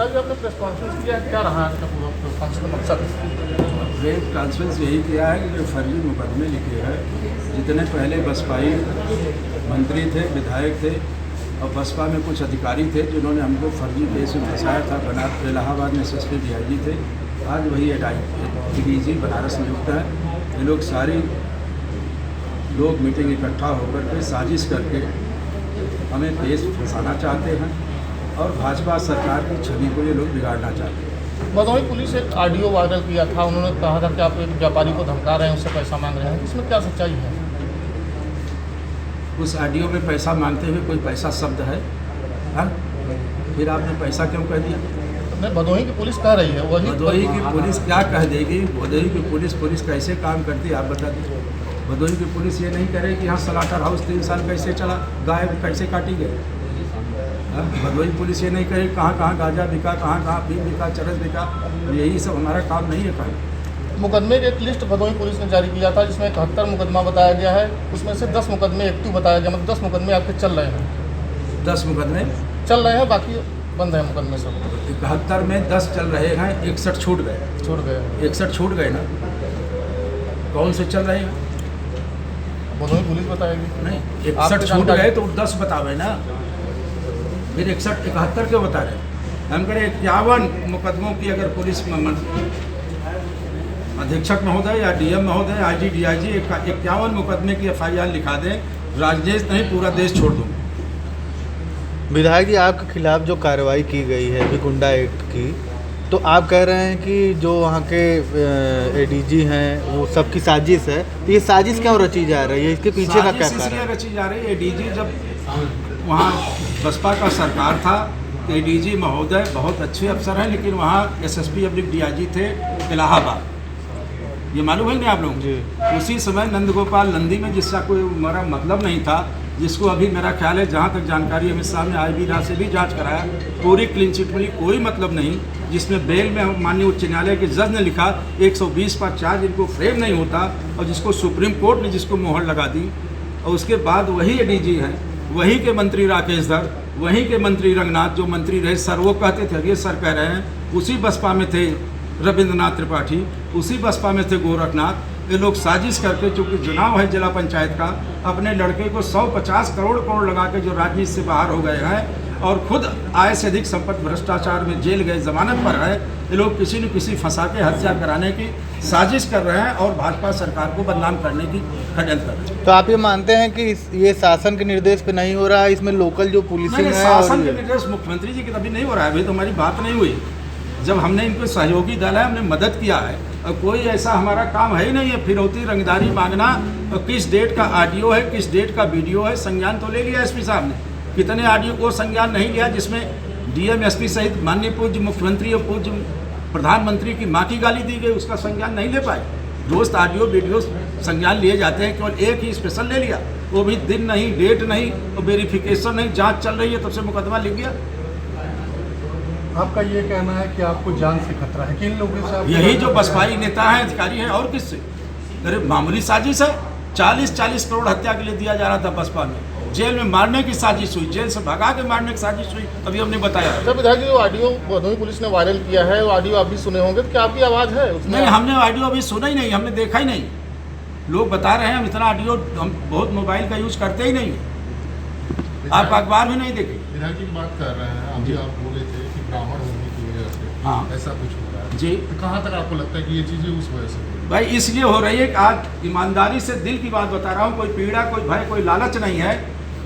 विधायक जी आपने press conference किया है, क्या रहा है इसका पूरा प्रेस कॉन्फ्रेंस का मकसद? प्रेस कॉन्फ्रेंस यही किया है कि जो फर्जी मुकदमे लिखे हैं, जितने पहले बसपाई मंत्री थे, विधायक थे और बसपा में कुछ अधिकारी थे जिन्होंने हमको फर्जी केस में फंसाया था। इलाहाबाद में SSP DIG थे, आज वही ADG बनारस नियुक्त है। ये लोग सारी लोग मीटिंग इकट्ठा होकर के साजिश करके हमें केस फंसाना चाहते हैं और भाजपा सरकार की छवि को ये लोग बिगाड़ना चाहते हैं। भदोही पुलिस एक ऑडियो वायरल किया था, उन्होंने कहा था कि आप एक व्यापारी को धमका रहे हैं, उससे पैसा मांग रहे हैं, इसमें क्या सच्चाई है? उस ऑडियो में पैसा मांगते हुए कोई पैसा शब्द है? हाँ, फिर आपने पैसा क्यों कह दिया? नहीं, भदोही की पुलिस कह रही है वही। भदोही की पुलिस क्या कह देगी? भदोही की पुलिस कैसे काम करती है आप बता दीजिए। भदोही की पुलिस ये नहीं करे कि यहाँ सलाटर हाउस 3 साल कैसे चला, गाय कैसे काटी गई। भदोही पुलिस ये नहीं करे कहाँ कहाँ गांजा बिका, कहाँ कहाँ अफीम बिका, चरस बिका। यही सब हमारा काम नहीं है। कहीं मुकदमे की एक लिस्ट भदोही पुलिस ने जारी किया था जिसमें 71 मुकदमा बताया गया है, उसमें से 10 मुकदमे एक्टिव बताया गया, मतलब 10 मुकदमे आपके चल रहे हैं। 10 मुकदमे चल रहे हैं, बाकी बंद है मुकदमे सब। 71 में 10 चल रहे हैं, 61 छूट गए। 61 छूट गए ना, कौन से चल रहे हैं? भदोही पुलिस बताएगी। नहीं, 61 छूट गए तो 10 बतावे ना, फिर 71 क्यों बता रहे हैं? हम करें 51 मुकदमों की अगर पुलिस अधीक्षक महोदय या DM महोदय, IG DIG 51 मुकदमे की FIR लिखा दें, राजदेश नहीं पूरा देश छोड़ दूँ। विधायक जी आपके खिलाफ जो कार्रवाई की गई है अभी गुंडा एक्ट की, तो आप कह रहे हैं कि जो वहाँ के ADG हैं वो सबकी साजिश है, तो ये साजिश क्यों रची जा रही है? इसके पीछे का क्या कारण है? रची जा रही है, ADG जब वहाँ बसपा का सरकार था तो ADG महोदय बहुत अच्छे अफसर हैं, लेकिन वहाँ SSP DIG थे इलाहाबाद, ये मालूम है नहीं आप लोगों को? उसी समय नंदगोपाल नंदी में जिसका कोई हमारा मतलब नहीं था, जिसको अभी मेरा ख्याल है जहाँ तक जानकारी अमित शाह ने IB राज से भी जांच कराया, पूरी क्लीन चिट मिली, कोई मतलब नहीं, जिसमें बेल में माननीय उच्च न्यायालय के जज ने लिखा 120 पर चार्ज इनको फ्रेम नहीं होता, और जिसको सुप्रीम कोर्ट ने जिसको मोहर लगा दी। और उसके बाद वही ADG हैं, वही के मंत्री राकेश धर, वहीं के मंत्री रंगनाथ, जो मंत्री रहे सर वो कहते थे, अब ये सर कह रहे हैं, उसी बसपा में थे रविंद्रनाथ त्रिपाठी, उसी बसपा में थे गोरखनाथ। ये लोग साजिश करके, चूँकि चुनाव है जिला पंचायत का, अपने लड़के को 150 करोड़ लगा के जो राजनीति से बाहर हो गए हैं और खुद आय से अधिक संपत्ति भ्रष्टाचार में जेल गए, जमानत पर है, ये लोग किसी न किसी फंसा के हत्या कराने की साजिश कर रहे हैं और भाजपा सरकार को बदनाम करने की षड्यंत्र कर रहे हैं। तो आप ये मानते हैं कि ये शासन के निर्देश पे नहीं हो रहा है, इसमें लोकल जो पुलिसिंग है? शासन के निर्देश मुख्यमंत्री जी की तभी नहीं हो रहा है, अभी तो हमारी बात नहीं हुई। जब हमने इनको सहयोगी दल है, हमने मदद किया है, और कोई ऐसा हमारा काम है ही नहीं है फिरौती रंगदारी मांगना। और किस डेट का ऑडियो है, किस डेट का वीडियो है, संज्ञान तो ले लिया SP साहब ने, कितने ऑडियो को संज्ञान नहीं लिया जिसमें DM SP सहित माननीय पूज्य मुख्यमंत्री और पूज्य प्रधानमंत्री की माँ की गाली दी गई, उसका संज्ञान नहीं ले पाए। दोस्त ऑडियो वीडियो संज्ञान लिए जाते हैं, केवल एक ही स्पेशल ले लिया, वो भी दिन नहीं, डेट नहीं और वेरिफिकेशन नहीं, जाँच चल रही है तब से मुकदमा लिख गया। आपका ये कहना है कि आपको जान से खतरा है, किन लोगों से? यही जो बसपाई नेता हैं, अधिकारी हैं, और किससे? अरे मामूली साजिश है, 40 करोड़ हत्या के लिए दिया जा रहा था बसपा में, जेल में मारने की साजिश हुई, जेल से भगा के मारने की साजिश हुई, अभी हमने बताया। सर विधायक जी, जो ऑडियो भदोही पुलिस ने वायरल किया है, वो ऑडियो आप भी सुने होंगे, तो क्या आपकी आवाज़ है उसमें? नहीं, हमने ऑडियो अभी सुना ही नहीं, हमने देखा ही नहीं। लोग बता रहे हैं, हम इतना ऑडियो, हम बहुत मोबाइल का यूज करते ही नहीं, आप अखबार भी नहीं देखे। विधायक की बात कर रहे हैं, अभी आप बोले थे कि ब्राह्मण होने की वजह से हाँ ऐसा कुछ हो रहा है जी। तो कहाँ तक आपको लगता है कि ये चीज़ें उस वजह से हो रही है? भाई इसलिए हो रही है कि आज ईमानदारी से दिल की बात बता रहा हूँ, कोई पीड़ा, कोई भय, कोई लालच नहीं है।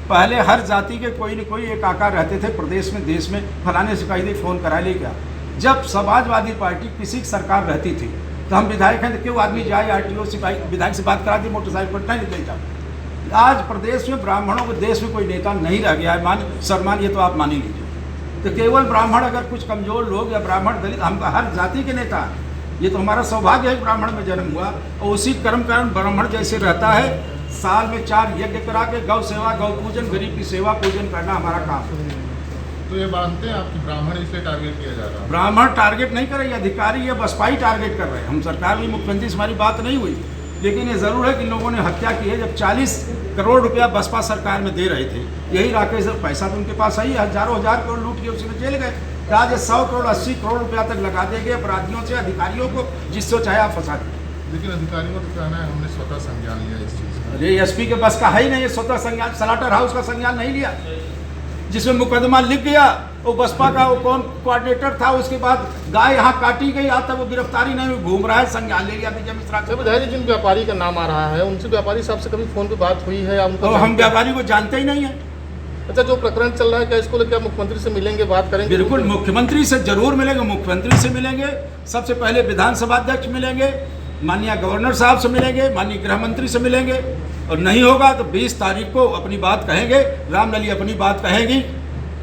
पहले हर जाति के कोई न कोई एक आका रहते थे प्रदेश में, देश में, फलाने से कहीं फ़ोन करा ले क्या। जब समाजवादी पार्टी किसी की सरकार रहती थी तो हम विधायक हैं तो क्यों आदमी जाए RTO से विधायक से बात करा दी, मोटरसाइकिल पर नहीं जाओ। आज प्रदेश में ब्राह्मणों के देश में कोई नेता नहीं रह गया है, सम्मान ये तो आप मान ही लीजिए। तो केवल ब्राह्मण, अगर कुछ कमज़ोर लोग या ब्राह्मण दलित, हम हर जाति के नेता हैं, ये तो हमारा सौभाग्य है ब्राह्मण में जन्म हुआ। और उसी कर्म कारण ब्राह्मण जैसे रहता है, साल में 4 यज्ञ करा के गौ सेवा, गौ पूजन, गरीब की सेवा पूजन करना हमारा काम है। तो ये मानते हैं आपकी ब्राह्मण इसलिए टारगेट किया जा रहा है? ब्राह्मण टारगेट नहीं कर रहे, अधिकारी या बसपाई टारगेट कर रहे हैं। हम सरकार भी, मुख्यमंत्री से हमारी बात नहीं हुई, लेकिन ये ज़रूर है कि इन लोगों ने हत्या की है। जब 40 करोड़ रुपया बसपा सरकार में दे रहे थे, यही राकेश, पैसा तो उनके पास आई, हजारों हजार करोड़ लूट के उसमें जेल गए। कि आज 100 करोड़ 80 करोड़ रुपया तक लगा देंगे अपराधियों से, अधिकारियों को, जिससे चाहे आप फंसा दें। लेकिन अधिकारियों का कहना है हमने स्वतः संज्ञान लिया इस चीज़ का। अरे एसपी के बस का है ही नहीं, ये स्वतः संज्ञान, सलाटर हाउस का संज्ञान नहीं लिया, जिसमें मुकदमा लिख गया। वो बसपा का वो कौन कोऑर्डिनेटर था, उसके बाद गाय यहाँ काटी गई, आज तक वो गिरफ्तारी नहीं हुई, घूम रहा है, संज्ञान ले लिया विजय मिश्रा सर विधायक जी, जिन व्यापारी का नाम आ रहा है उनसे व्यापारी साहब से कभी फोन पे बात हुई है या उनको तो हम व्यापारी को जानते ही नहीं है। अच्छा, जो प्रकरण चल रहा है क्या इसको लेकर मुख्यमंत्री से मिलेंगे, बात करेंगे? बिल्कुल, मुख्यमंत्री से जरूर मिलेंगे, मुख्यमंत्री से मिलेंगे, सबसे पहले विधानसभा अध्यक्ष मिलेंगे, माननीय गवर्नर साहब से मिलेंगे, माननीय गृह मंत्री से मिलेंगे, और नहीं होगा तो 20 तारीख को अपनी बात कहेंगे, रामलली अपनी बात कहेगी।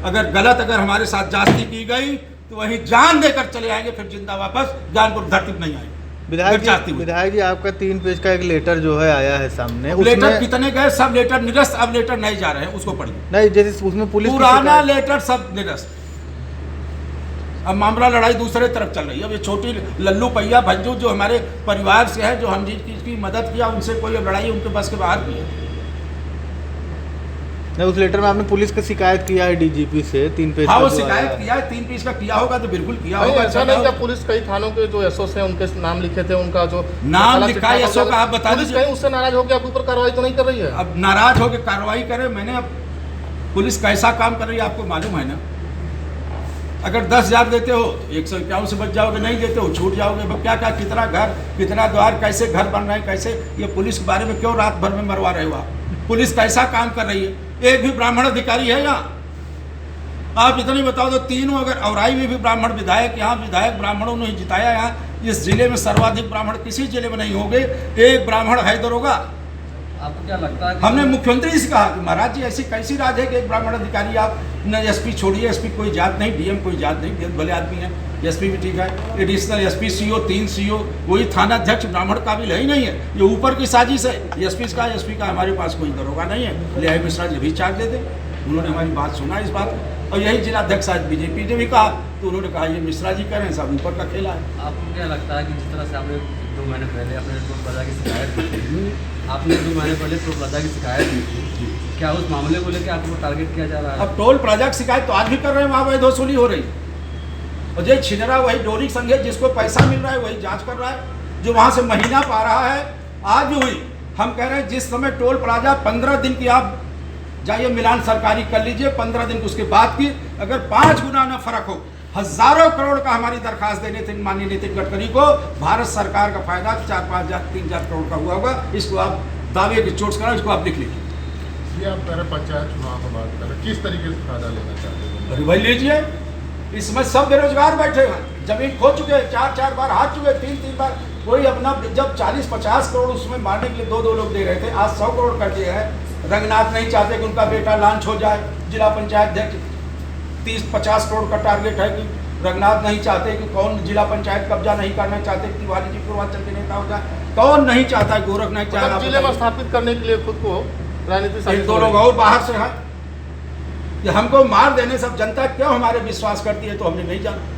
अगर गलत अगर हमारे साथ जांच की गई तो वही जान देकर चले आएंगे, फिर जिंदा वापस ज्ञानपुर धरती पर नहीं आएंगे। विधायक जी आपका 3 पेज का एक लेटर जो है आया है सामने, लेटर कितने गए? सब लेटर निरस्त, अब लेटर नहीं जा रहे हैं, उसको पढ़िए। नहीं, जैसे उसमें पुलिस पुराना लेटर सब निरस्त, अब मामला लड़ाई दूसरे तरफ चल रही है। अब ये छोटी लल्लू पैया भज्जू जो हमारे परिवार से है, जो हम जिसकी मदद किया, उनसे कोई अब लड़ाई उनके बस के बाहर की है। नहीं, उस लेटर में आपने पुलिस की शिकायत किया है डीजीपी से 3 पेज हाँ, का वो जो शिकायत आया है। किया है, 3 पेज का किया होगा तो बिल्कुल किया नहीं, होगा। ऐसा नहीं क्या पुलिस कई थानों के जो एसओस हैं उनके नाम लिखे थे, उनका जो नाम लिखा है एसओ का, आप बता पुलिस दीजिए। कहीं उससे नाराज होकर आपके ऊपर कार्रवाई तो नहीं कर रही है? अब नाराज होकर कार्रवाई करे, मैंने अब पुलिस कैसा काम कर रही है आपको मालूम है ना। अगर 10,000 देते हो तो 151 से बच जाओगे, नहीं देते हो छूट जाओगे। अब क्या क्या, कितना घर, कितना द्वार, कैसे घर बन रहे हैं, कैसे ये पुलिस के बारे में क्यों रात भर में मरवा रहे हो आप? पुलिस कैसा काम कर रही है? एक भी ब्राह्मण अधिकारी है यहाँ? आप इतनी बताओ तो तीनों, अगर औराई में भी ब्राह्मण विधायक, यहाँ विधायक ब्राह्मणों ने ही जिताया। यहाँ इस जिले में सर्वाधिक ब्राह्मण किसी जिले में नहीं होंगे, एक ब्राह्मण है दरोगा। आपको क्या लगता है? हमने मुख्यमंत्री से कहा कि महाराज जी ऐसी कैसी राज है कि एक ब्राह्मण अधिकारी आप न, एसपी छोड़िए, एसपी कोई जात नहीं, डीएम कोई जात नहीं, भले आदमी है, एसपी भी ठीक है, एडिशनल एसपी, सीओ, 3 सीओ, कोई थाना अध्यक्ष ब्राह्मण काबिल है ही नहीं है। ये ऊपर की साजिश है। एसपी का हमारे पास कोई दरोगा नहीं है, ले मिश्रा जी भी चार्ज दे दे। उन्होंने हमारी बात सुना इस बात, और यही जिलाध्यक्ष आज बीजेपी ने भी कहा, तो उन्होंने कहा ये मिश्रा जी करें, सब ऊपर का खेला है। आपको क्या लगता है कि जिस तरह से आपने 2 महीने पहले अपने टोल प्लाजा की शिकायत की थी, आपने 2 महीने पहले टोल प्लाजा की शिकायत की थी, क्या उस मामले को लेकर आपको टारगेट किया जा रहा है? अब टोल प्लाजा की शिकायत तो आज भी कर रहे हैं, वहाँ वही वसूली हो रही है, और जो छिनरा वही डोरी संघ है, जिसको पैसा मिल रहा है वही जांच कर रहा है, जो वहाँ से महीना पा रहा है। आज भी हुई, हम कह रहे हैं जिस समय टोल प्लाजा 15 दिन की, आप जाइए मिलान सरकारी कर लीजिए, 15 दिन उसके बाद की, अगर 5 गुना ना फर्क हो, हजारों करोड़ का हमारी दरखास्त देने थे माननीय नितिन गडकरी को, भारत सरकार का फायदा 4-5,000-3,000 करोड़ का हुआ होगा। इसको आप दावे की चोट करा, इसको आप लिख लीजिए। ये आप कह रहे पंचायत चुनाव की बात कर रहे हैं, किस तरीके से फायदा लेना चाहते हैं? अरे भाई लीजिए, इसमें सब बेरोजगार बैठे हैं, जमीन खो चुके हैं, 4-4 बार हार चुके, 3-3 बार। कोई अपना जब 40-50 करोड़ उसमें मारने के लिए 2-2 लोग दे रहे थे, आज 100 करोड़ कर दिए हैं। रंगनाथ नहीं चाहते कि उनका बेटा लॉन्च हो जाए जिला पंचायत अध्यक्ष, 30-50 करोड़ का टारगेट है कि रंगनाथ नहीं चाहते कि कौन जिला पंचायत कब्जा नहीं करना चाहते कि तिवारी जी पूर्वांचल के नेता हो जाए, कौन नहीं चाहता है, गोरख नहीं चाहता जिले में स्थापित करने के लिए खुद को राजनीति 2 लोग और बाहर से हैं कि हमको मार देने सब जनता क्यों हमारे विश्वास करती है, तो हमने नहीं जाना।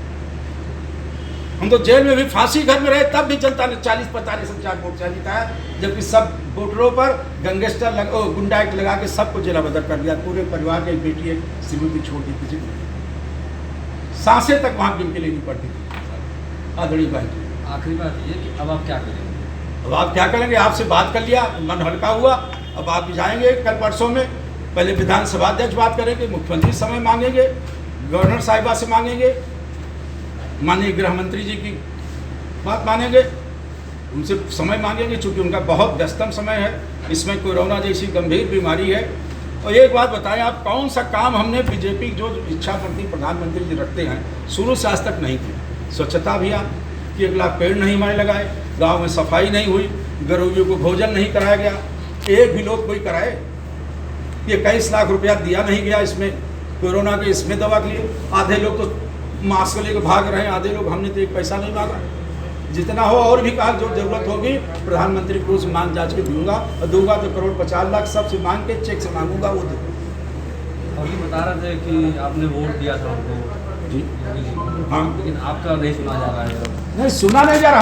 हम तो जेल में भी फांसी घर में रहे, तब भी जनता ने 40-45 हजार वोट से जिताया, जबकि सब वोटरों पर गैंगस्टर गुंडा एक्ट लगा के सबको जेला बदर कर दिया। पूरे परिवार की एक बेटी एक श्रीमती छोड़ दी, किसी को सांसें तक वहाँ गिन के लेनी पड़ती थी। आदरणीय भाई, आखिरी बात ये कि अब आप क्या करेंगे? अब आप क्या करेंगे? आपसे बात कर लिया, मन हल्का हुआ। अब आप भी जाएंगे कल परसों में, पहले विधानसभा अध्यक्ष बात करेंगे, मुख्यमंत्री समय मांगेंगे, गवर्नर साहिबा से मांगेंगे, माननीय गृह मंत्री जी की बात मानेंगे, उनसे समय मांगेंगे, चूँकि उनका बहुत व्यस्तम समय है, इसमें कोरोना जैसी गंभीर बीमारी है। और एक बात बताएं आप, कौन सा काम हमने बीजेपी जो इच्छा करती प्रधानमंत्री जी रखते हैं, शुरू से आज तक नहीं किया? स्वच्छता अभियान, 1 लाख पेड़ नहीं हमारे लगाए, गांव में सफाई नहीं हुई, गरीबों को भोजन नहीं कराया गया, एक भी लोग कोई कराए? ये 21 लाख रुपया दिया नहीं गया इसमें, कोरोना के इसमें दवा के लिए। आधे लोग तो मास्क लेकर भाग रहे हैं, आधे लोग, हमने तो 1 पैसा नहीं मांगा। जितना हो और भी कहा, जो जरूरत होगी प्रधानमंत्री को उस मांग जांच के दूंगा, और दूंगा तो 1.50 करोड़ सबसे मांग के, चेक से मांगूंगा, वो दूंगा। और ये बता रहे थे कि आपने वोट दिया था उनको जी योगी जी को, हाँ, लेकिन आपका नहीं सुना जा रहा है। नहीं सुना नहीं जा रहा।